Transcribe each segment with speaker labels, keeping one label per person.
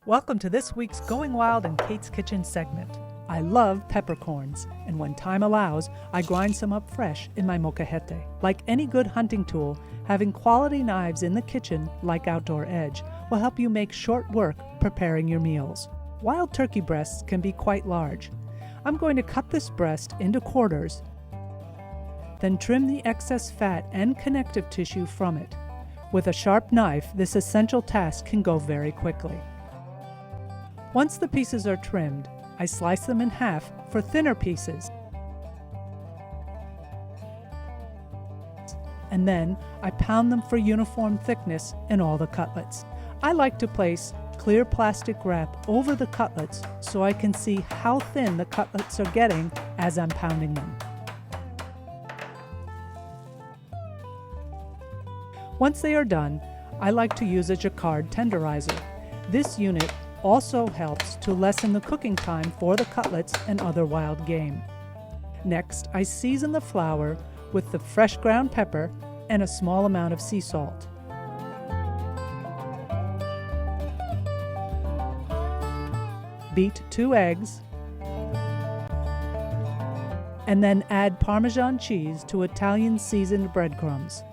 Speaker 1: Welcome to this week's Going Wild in Kate's Kitchen segment. I love peppercorns, and when time allows, I grind some up fresh in my molcajete. Like any good hunting tool, having quality knives in the kitchen, like Outdoor Edge, will help you make short work preparing your meals. Wild turkey breasts can be quite large. I'm going to cut this breast into quarters, then trim the excess fat and connective tissue from it. With a sharp knife, this essential task can go very quickly. Once the pieces are trimmed, I slice them in half for thinner pieces. And then I pound them for uniform thickness in all the cutlets. I like to place clear plastic wrap over the cutlets so I can see how thin the cutlets are getting as I'm pounding them. Once they are done, I like to use a jacquard tenderizer. This unit also helps to lessen the cooking time for the cutlets and other wild game. Next, I season the flour with the fresh ground pepper and a small amount of sea salt. Beat 2 eggs, and then add Parmesan cheese to Italian seasoned breadcrumbs.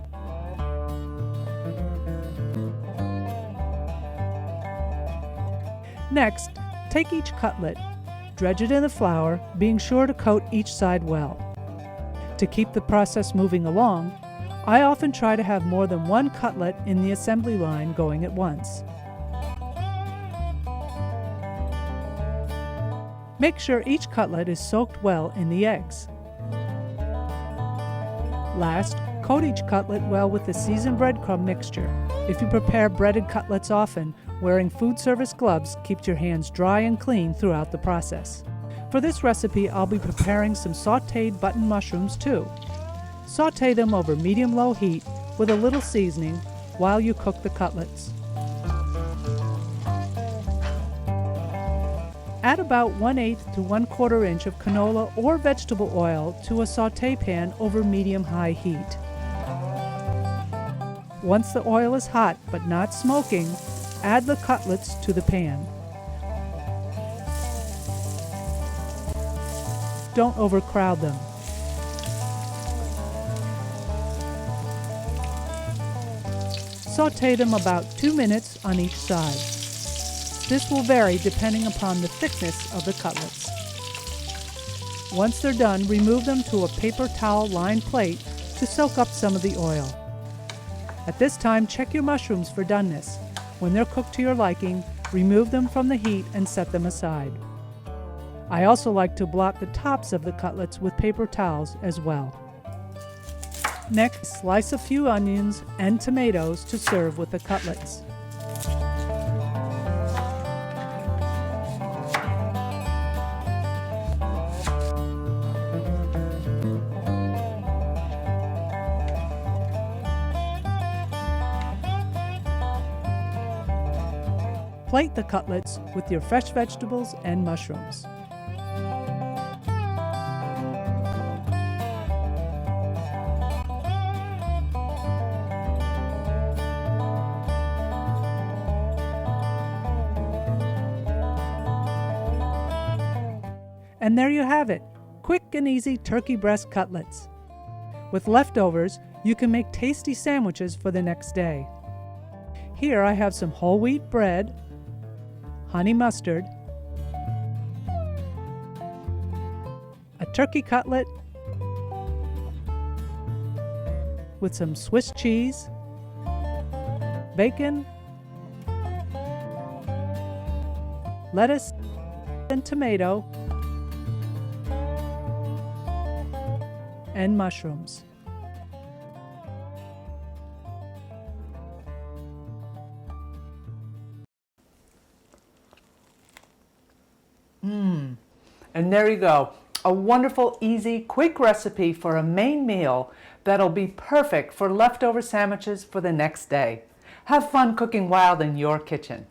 Speaker 1: Next, take each cutlet, dredge it in the flour, being sure to coat each side well. To keep the process moving along, I often try to have more than one cutlet in the assembly line going at once. Make sure each cutlet is soaked well in the eggs. Last, coat each cutlet well with the seasoned breadcrumb mixture. If you prepare breaded cutlets often, wearing food service gloves keeps your hands dry and clean throughout the process. For this recipe, I'll be preparing some sautéed button mushrooms too. Sauté them over medium-low heat with a little seasoning while you cook the cutlets. Add about 1/8 to 1/4 inch of canola or vegetable oil to a sauté pan over medium-high heat. Once the oil is hot but not smoking, add the cutlets to the pan. Don't overcrowd them. Sauté them about 2 minutes on each side. This will vary depending upon the thickness of the cutlets. Once they're done, remove them to a paper towel lined plate to soak up some of the oil. At this time, check your mushrooms for doneness. When they're cooked to your liking, remove them from the heat and set them aside. I also like to blot the tops of the cutlets with paper towels as well. Next, slice a few onions and tomatoes to serve with the cutlets. Plate the cutlets with your fresh vegetables and mushrooms. And there you have it, quick and easy turkey breast cutlets. With leftovers, you can make tasty sandwiches for the next day. Here I have some whole wheat bread, honey mustard, a turkey cutlet with some Swiss cheese, bacon, lettuce and tomato, and mushrooms. And there you go. A wonderful, easy, quick recipe for a main meal that'll be perfect for leftover sandwiches for the next day. Have fun cooking wild in your kitchen.